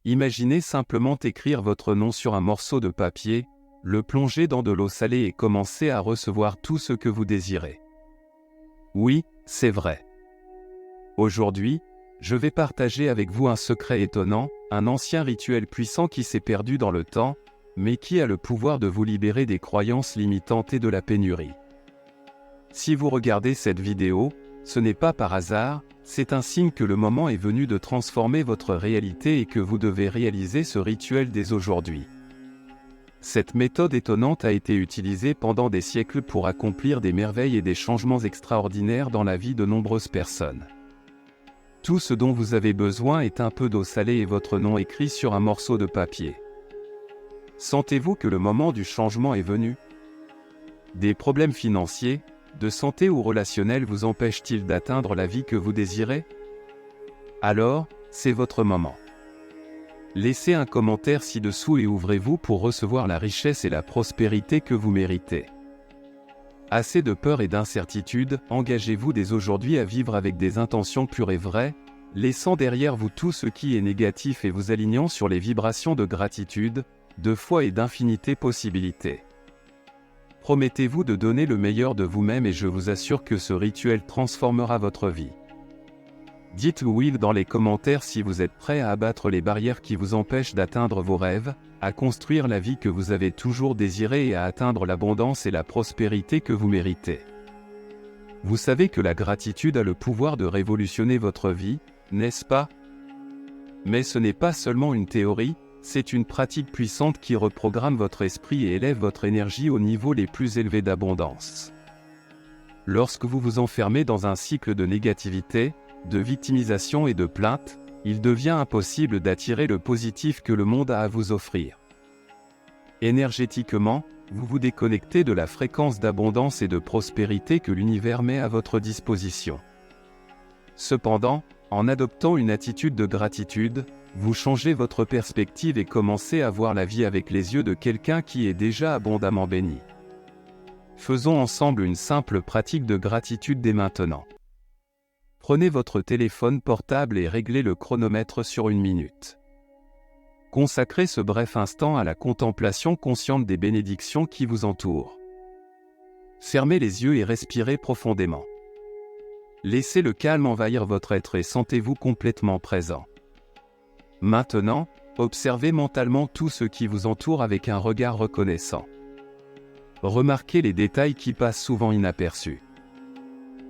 Imaginez simplement écrire votre nom sur un morceau de papier, le plonger dans de l'eau salée et commencer à recevoir tout ce que vous désirez. Oui, c'est vrai. Aujourd'hui, je vais partager avec vous un secret étonnant, un ancien rituel puissant qui s'est perdu dans le temps, mais qui a le pouvoir de vous libérer des croyances limitantes et de la pénurie. Si vous regardez cette vidéo, ce n'est pas par hasard, c'est un signe que le moment est venu de transformer votre réalité et que vous devez réaliser ce rituel dès aujourd'hui. Cette méthode étonnante a été utilisée pendant des siècles pour accomplir des merveilles et des changements extraordinaires dans la vie de nombreuses personnes. Tout ce dont vous avez besoin est un peu d'eau salée et votre nom écrit sur un morceau de papier. Sentez-vous que le moment du changement est venu? Des problèmes financiers, de santé ou relationnels vous empêchent-ils d'atteindre la vie que vous désirez? Alors, c'est votre moment. Laissez un commentaire ci-dessous et ouvrez-vous pour recevoir la richesse et la prospérité que vous méritez. Assez de peur et d'incertitude, engagez-vous dès aujourd'hui à vivre avec des intentions pures et vraies, laissant derrière vous tout ce qui est négatif et vous alignant sur les vibrations de gratitude, de foi et d'infinité possibilités. Promettez-vous de donner le meilleur de vous-même et je vous assure que ce rituel transformera votre vie. Dites oui dans les commentaires si vous êtes prêt à abattre les barrières qui vous empêchent d'atteindre vos rêves, à construire la vie que vous avez toujours désirée et à atteindre l'abondance et la prospérité que vous méritez. Vous savez que la gratitude a le pouvoir de révolutionner votre vie, n'est-ce pas? Mais ce n'est pas seulement une théorie, c'est une pratique puissante qui reprogramme votre esprit et élève votre énergie au niveau les plus élevés d'abondance. Lorsque vous vous enfermez dans un cycle de négativité, de victimisation et de plainte, il devient impossible d'attirer le positif que le monde a à vous offrir. Énergétiquement, vous vous déconnectez de la fréquence d'abondance et de prospérité que l'univers met à votre disposition. Cependant, en adoptant une attitude de gratitude, vous changez votre perspective et commencez à voir la vie avec les yeux de quelqu'un qui est déjà abondamment béni. Faisons ensemble une simple pratique de gratitude dès maintenant. Prenez votre téléphone portable et réglez le chronomètre sur 1 minute. Consacrez ce bref instant à la contemplation consciente des bénédictions qui vous entourent. Fermez les yeux et respirez profondément. Laissez le calme envahir votre être et sentez-vous complètement présent. Maintenant, observez mentalement tout ce qui vous entoure avec un regard reconnaissant. Remarquez les détails qui passent souvent inaperçus.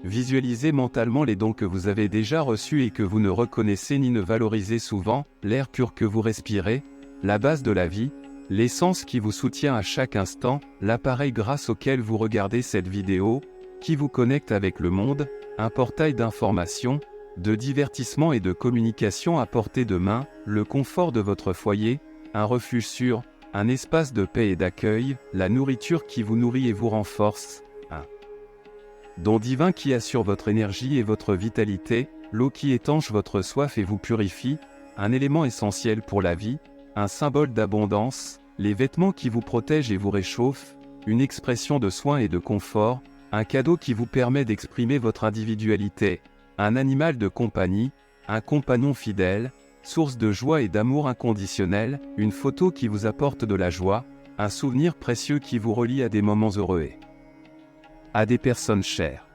Visualisez mentalement les dons que vous avez déjà reçus et que vous ne reconnaissez ni ne valorisez souvent, l'air pur que vous respirez, la base de la vie, l'essence qui vous soutient à chaque instant, l'appareil grâce auquel vous regardez cette vidéo, qui vous connecte avec le monde, un portail d'information, de divertissement et de communication à portée de main, le confort de votre foyer, un refuge sûr, un espace de paix et d'accueil, la nourriture qui vous nourrit et vous renforce, un don divin qui assure votre énergie et votre vitalité, l'eau qui étanche votre soif et vous purifie, un élément essentiel pour la vie, un symbole d'abondance, les vêtements qui vous protègent et vous réchauffent, une expression de soin et de confort, un cadeau qui vous permet d'exprimer votre individualité, un animal de compagnie, un compagnon fidèle, source de joie et d'amour inconditionnel, une photo qui vous apporte de la joie, un souvenir précieux qui vous relie à des moments heureux et à des personnes chères.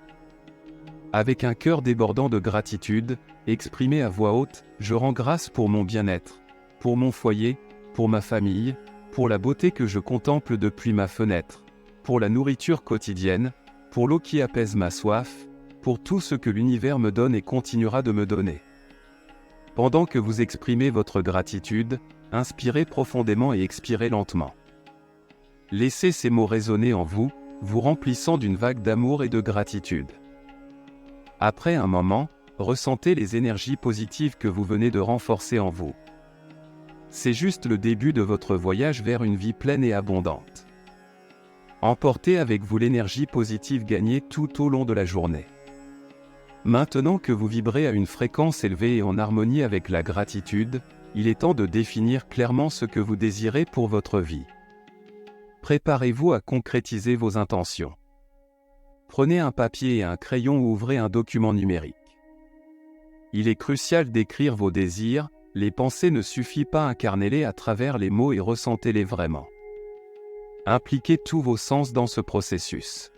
Avec un cœur débordant de gratitude, exprimez à voix haute « Je rends grâce pour mon bien-être, pour mon foyer, pour ma famille, pour la beauté que je contemple depuis ma fenêtre, pour la nourriture quotidienne, pour l'eau qui apaise ma soif, pour tout ce que l'univers me donne et continuera de me donner. » Pendant que vous exprimez votre gratitude, inspirez profondément et expirez lentement. Laissez ces mots résonner en vous, vous remplissant d'une vague d'amour et de gratitude. Après un moment, ressentez les énergies positives que vous venez de renforcer en vous. C'est juste le début de votre voyage vers une vie pleine et abondante. Emportez avec vous l'énergie positive gagnée tout au long de la journée. Maintenant que vous vibrez à une fréquence élevée et en harmonie avec la gratitude, il est temps de définir clairement ce que vous désirez pour votre vie. Préparez-vous à concrétiser vos intentions. Prenez un papier et un crayon ou ouvrez un document numérique. Il est crucial d'écrire vos désirs, les pensées ne suffit pas, incarnez-les à travers les mots et ressentez-les vraiment. Impliquez tous vos sens dans ce processus.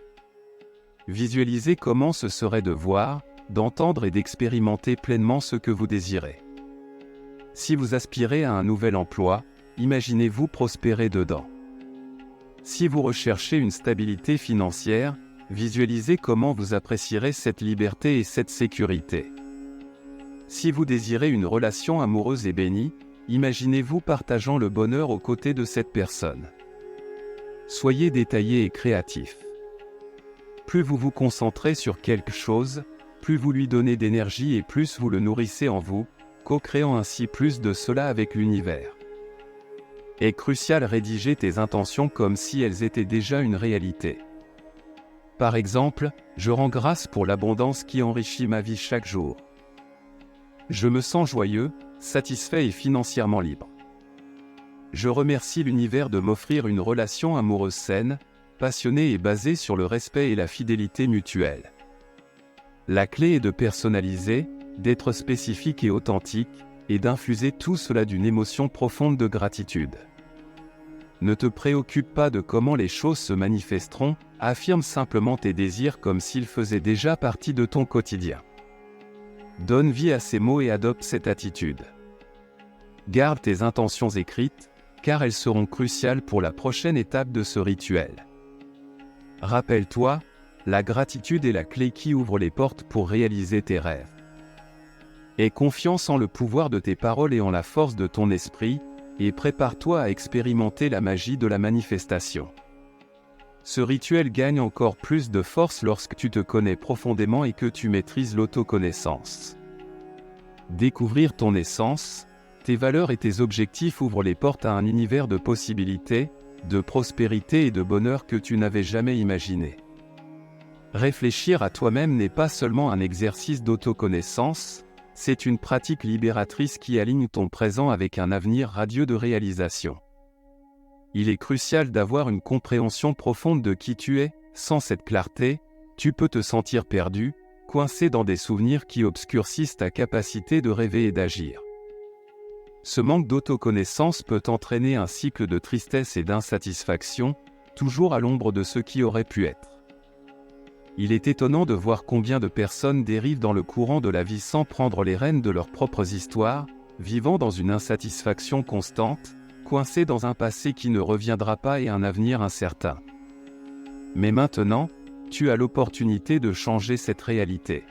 Visualisez comment ce serait de voir, d'entendre et d'expérimenter pleinement ce que vous désirez. Si vous aspirez à un nouvel emploi, imaginez-vous prospérer dedans. Si vous recherchez une stabilité financière, visualisez comment vous apprécierez cette liberté et cette sécurité. Si vous désirez une relation amoureuse et bénie, imaginez-vous partageant le bonheur aux côtés de cette personne. Soyez détaillé et créatif. Plus vous vous concentrez sur quelque chose, plus vous lui donnez d'énergie et plus vous le nourrissez en vous, co-créant ainsi plus de cela avec l'univers. Est crucial rédiger tes intentions comme si elles étaient déjà une réalité. Par exemple, je rends grâce pour l'abondance qui enrichit ma vie chaque jour. Je me sens joyeux, satisfait et financièrement libre. Je remercie l'univers de m'offrir une relation amoureuse saine, passionnée et basée sur le respect et la fidélité mutuelle. La clé est de personnaliser, d'être spécifique et authentique, et d'infuser tout cela d'une émotion profonde de gratitude. Ne te préoccupe pas de comment les choses se manifesteront, affirme simplement tes désirs comme s'ils faisaient déjà partie de ton quotidien. Donne vie à ces mots et adopte cette attitude. Garde tes intentions écrites, car elles seront cruciales pour la prochaine étape de ce rituel. Rappelle-toi, la gratitude est la clé qui ouvre les portes pour réaliser tes rêves. Aie confiance en le pouvoir de tes paroles et en la force de ton esprit, et prépare-toi à expérimenter la magie de la manifestation. Ce rituel gagne encore plus de force lorsque tu te connais profondément et que tu maîtrises l'autoconnaissance. Découvrir ton essence, tes valeurs et tes objectifs ouvrent les portes à un univers de possibilités, de prospérité et de bonheur que tu n'avais jamais imaginé. Réfléchir à toi-même n'est pas seulement un exercice d'autoconnaissance, c'est une pratique libératrice qui aligne ton présent avec un avenir radieux de réalisation. Il est crucial d'avoir une compréhension profonde de qui tu es. Sans cette clarté, tu peux te sentir perdu, coincé dans des souvenirs qui obscurcissent ta capacité de rêver et d'agir. Ce manque d'autoconnaissance peut entraîner un cycle de tristesse et d'insatisfaction, toujours à l'ombre de ce qui aurait pu être. Il est étonnant de voir combien de personnes dérivent dans le courant de la vie sans prendre les rênes de leurs propres histoires, vivant dans une insatisfaction constante, coincés dans un passé qui ne reviendra pas et un avenir incertain. Mais maintenant, tu as l'opportunité de changer cette réalité.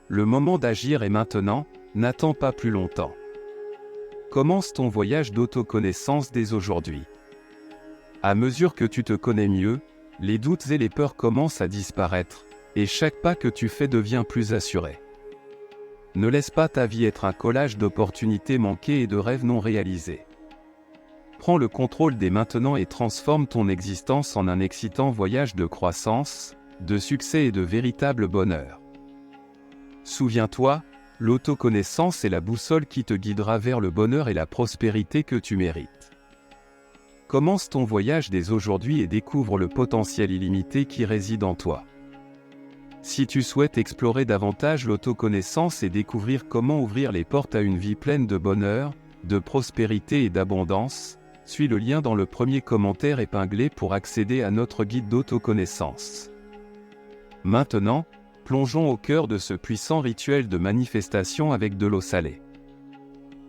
Le moment d'agir est maintenant, n'attends pas plus longtemps. Commence ton voyage d'autoconnaissance dès aujourd'hui. À mesure que tu te connais mieux, les doutes et les peurs commencent à disparaître, et chaque pas que tu fais devient plus assuré. Ne laisse pas ta vie être un collage d'opportunités manquées et de rêves non réalisés. Prends le contrôle dès maintenant et transforme ton existence en un excitant voyage de croissance, de succès et de véritable bonheur. Souviens-toi, l'autoconnaissance est la boussole qui te guidera vers le bonheur et la prospérité que tu mérites. Commence ton voyage dès aujourd'hui et découvre le potentiel illimité qui réside en toi. Si tu souhaites explorer davantage l'autoconnaissance et découvrir comment ouvrir les portes à une vie pleine de bonheur, de prospérité et d'abondance, suis le lien dans le premier commentaire épinglé pour accéder à notre guide d'autoconnaissance. Maintenant, plongeons au cœur de ce puissant rituel de manifestation avec de l'eau salée.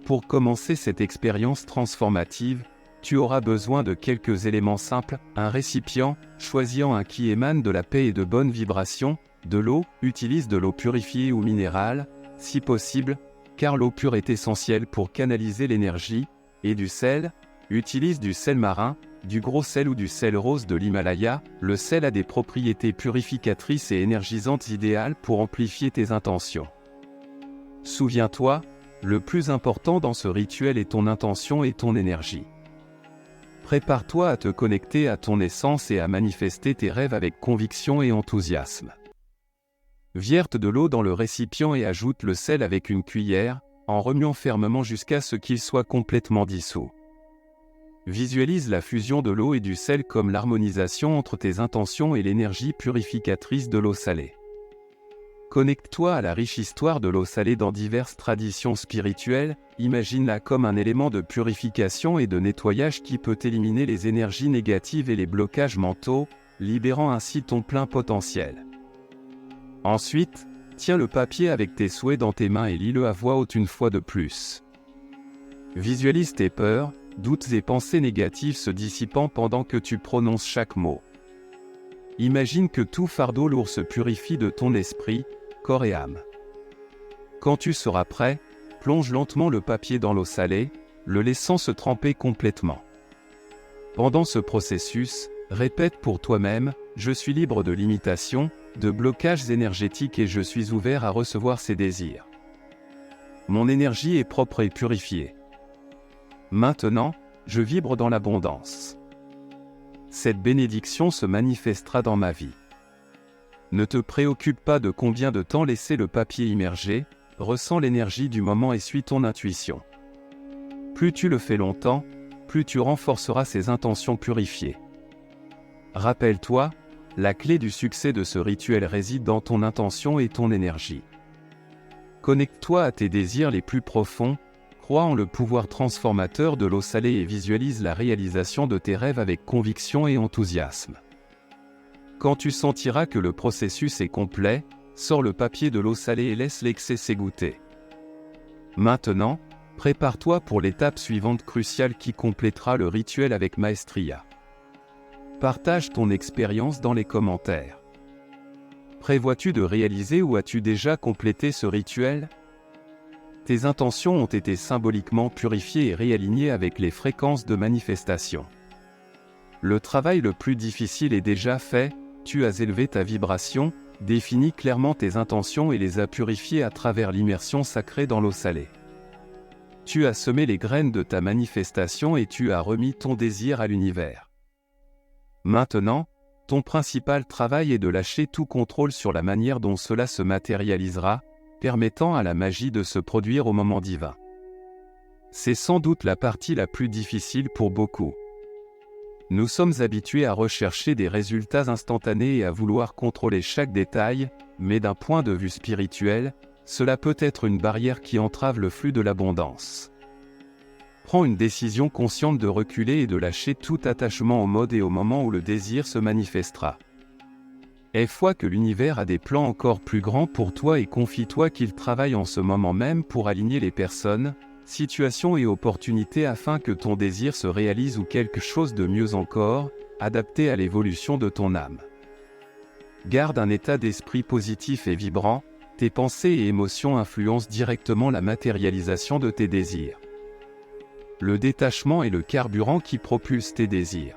Pour commencer cette expérience transformative, tu auras besoin de quelques éléments simples, un récipient, choisis-en un qui émane de la paix et de bonnes vibrations, de l'eau, utilise de l'eau purifiée ou minérale, si possible, car l'eau pure est essentielle pour canaliser l'énergie, et du sel, utilise du sel marin, du gros sel ou du sel rose de l'Himalaya. Le sel a des propriétés purificatrices et énergisantes idéales pour amplifier tes intentions. Souviens-toi, le plus important dans ce rituel est ton intention et ton énergie. Prépare-toi à te connecter à ton essence et à manifester tes rêves avec conviction et enthousiasme. Vierte de l'eau dans le récipient et ajoute le sel avec une cuillère, en remuant fermement jusqu'à ce qu'il soit complètement dissous. Visualise la fusion de l'eau et du sel comme l'harmonisation entre tes intentions et l'énergie purificatrice de l'eau salée. Connecte-toi à la riche histoire de l'eau salée dans diverses traditions spirituelles, imagine-la comme un élément de purification et de nettoyage qui peut éliminer les énergies négatives et les blocages mentaux, libérant ainsi ton plein potentiel. Ensuite, tiens le papier avec tes souhaits dans tes mains et lis-le à voix haute une fois de plus. Visualise tes peurs, doutes et pensées négatives se dissipant pendant que tu prononces chaque mot. Imagine que tout fardeau lourd se purifie de ton esprit, corps et âme. Quand tu seras prêt, plonge lentement le papier dans l'eau salée, le laissant se tremper complètement. Pendant ce processus, répète pour toi-même « Je suis libre de limitations, de blocages énergétiques et je suis ouvert à recevoir ces désirs. Mon énergie est propre et purifiée. Maintenant, je vibre dans l'abondance. Cette bénédiction se manifestera dans ma vie. » Ne te préoccupe pas de combien de temps laisser le papier immerger, ressens l'énergie du moment et suis ton intuition. Plus tu le fais longtemps, plus tu renforceras ces intentions purifiées. Rappelle-toi, la clé du succès de ce rituel réside dans ton intention et ton énergie. Connecte-toi à tes désirs les plus profonds, crois en le pouvoir transformateur de l'eau salée et visualise la réalisation de tes rêves avec conviction et enthousiasme. Quand tu sentiras que le processus est complet, sors le papier de l'eau salée et laisse l'excès s'égoutter. Maintenant, prépare-toi pour l'étape suivante cruciale qui complétera le rituel avec maestria. Partage ton expérience dans les commentaires. Prévois-tu de réaliser ou as-tu déjà complété ce rituel ? Tes intentions ont été symboliquement purifiées et réalignées avec les fréquences de manifestation. Le travail le plus difficile est déjà fait, tu as élevé ta vibration, défini clairement tes intentions et les as purifiées à travers l'immersion sacrée dans l'eau salée. Tu as semé les graines de ta manifestation et tu as remis ton désir à l'univers. Maintenant, ton principal travail est de lâcher tout contrôle sur la manière dont cela se matérialisera, permettant à la magie de se produire au moment divin. C'est sans doute la partie la plus difficile pour beaucoup. Nous sommes habitués à rechercher des résultats instantanés et à vouloir contrôler chaque détail, mais d'un point de vue spirituel, cela peut être une barrière qui entrave le flux de l'abondance. Prends une décision consciente de reculer et de lâcher tout attachement au mode et au moment où le désir se manifestera. Aie foi que l'univers a des plans encore plus grands pour toi et confie-toi qu'il travaille en ce moment même pour aligner les personnes, situations et opportunités afin que ton désir se réalise ou quelque chose de mieux encore, adapté à l'évolution de ton âme. Garde un état d'esprit positif et vibrant, tes pensées et émotions influencent directement la matérialisation de tes désirs. Le détachement est le carburant qui propulse tes désirs.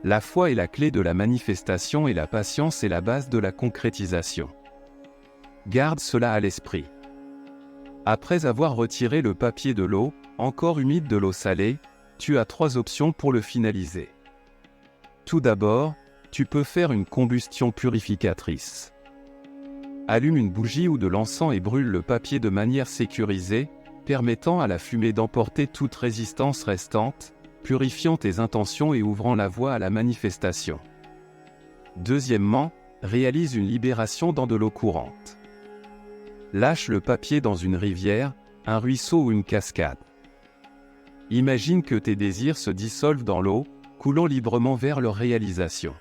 La foi est la clé de la manifestation et la patience est la base de la concrétisation. Garde cela à l'esprit. Après avoir retiré le papier de l'eau, encore humide de l'eau salée, tu as 3 options pour le finaliser. Tout d'abord, tu peux faire une combustion purificatrice. Allume une bougie ou de l'encens et brûle le papier de manière sécurisée, permettant à la fumée d'emporter toute résistance restante, purifiant tes intentions et ouvrant la voie à la manifestation. Deuxièmement, réalise une libération dans de l'eau courante. Lâche le papier dans une rivière, un ruisseau ou une cascade. Imagine que tes désirs se dissolvent dans l'eau, coulant librement vers leur réalisation.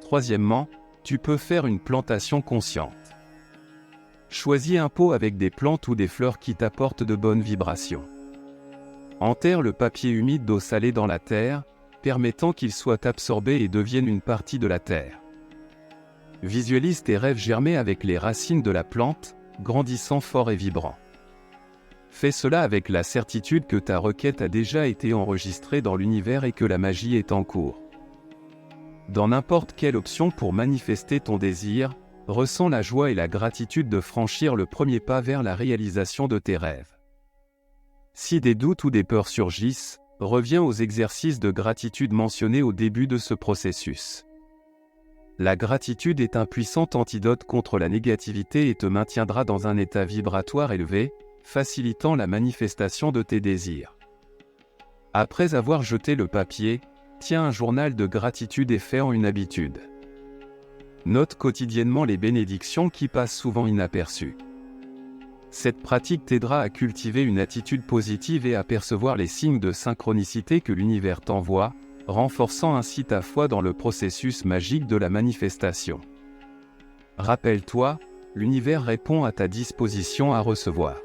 Troisièmement, tu peux faire une plantation consciente. Choisis un pot avec des plantes ou des fleurs qui t'apportent de bonnes vibrations. Enterre le papier humide d'eau salée dans la terre, permettant qu'il soit absorbé et devienne une partie de la terre. Visualise tes rêves germer avec les racines de la plante, grandissant fort et vibrant. Fais cela avec la certitude que ta requête a déjà été enregistrée dans l'univers et que la magie est en cours. Dans n'importe quelle option pour manifester ton désir, ressens la joie et la gratitude de franchir le premier pas vers la réalisation de tes rêves. Si des doutes ou des peurs surgissent, reviens aux exercices de gratitude mentionnés au début de ce processus. La gratitude est un puissant antidote contre la négativité et te maintiendra dans un état vibratoire élevé, facilitant la manifestation de tes désirs. Après avoir jeté le papier, tiens un journal de gratitude et fais-en une habitude. Note quotidiennement les bénédictions qui passent souvent inaperçues. Cette pratique t'aidera à cultiver une attitude positive et à percevoir les signes de synchronicité que l'univers t'envoie, renforçant ainsi ta foi dans le processus magique de la manifestation. Rappelle-toi, l'univers répond à ta disposition à recevoir.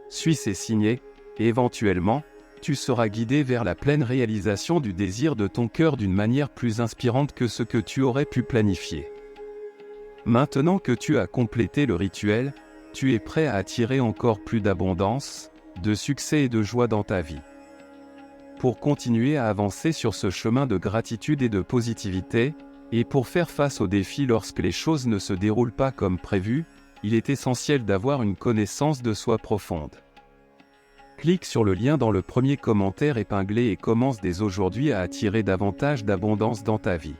Suis ces signes et, éventuellement, tu seras guidé vers la pleine réalisation du désir de ton cœur d'une manière plus inspirante que ce que tu aurais pu planifier. Maintenant que tu as complété le rituel, tu es prêt à attirer encore plus d'abondance, de succès et de joie dans ta vie. Pour continuer à avancer sur ce chemin de gratitude et de positivité, et pour faire face aux défis lorsque les choses ne se déroulent pas comme prévu, il est essentiel d'avoir une connaissance de soi profonde. Clique sur le lien dans le premier commentaire épinglé et commence dès aujourd'hui à attirer davantage d'abondance dans ta vie.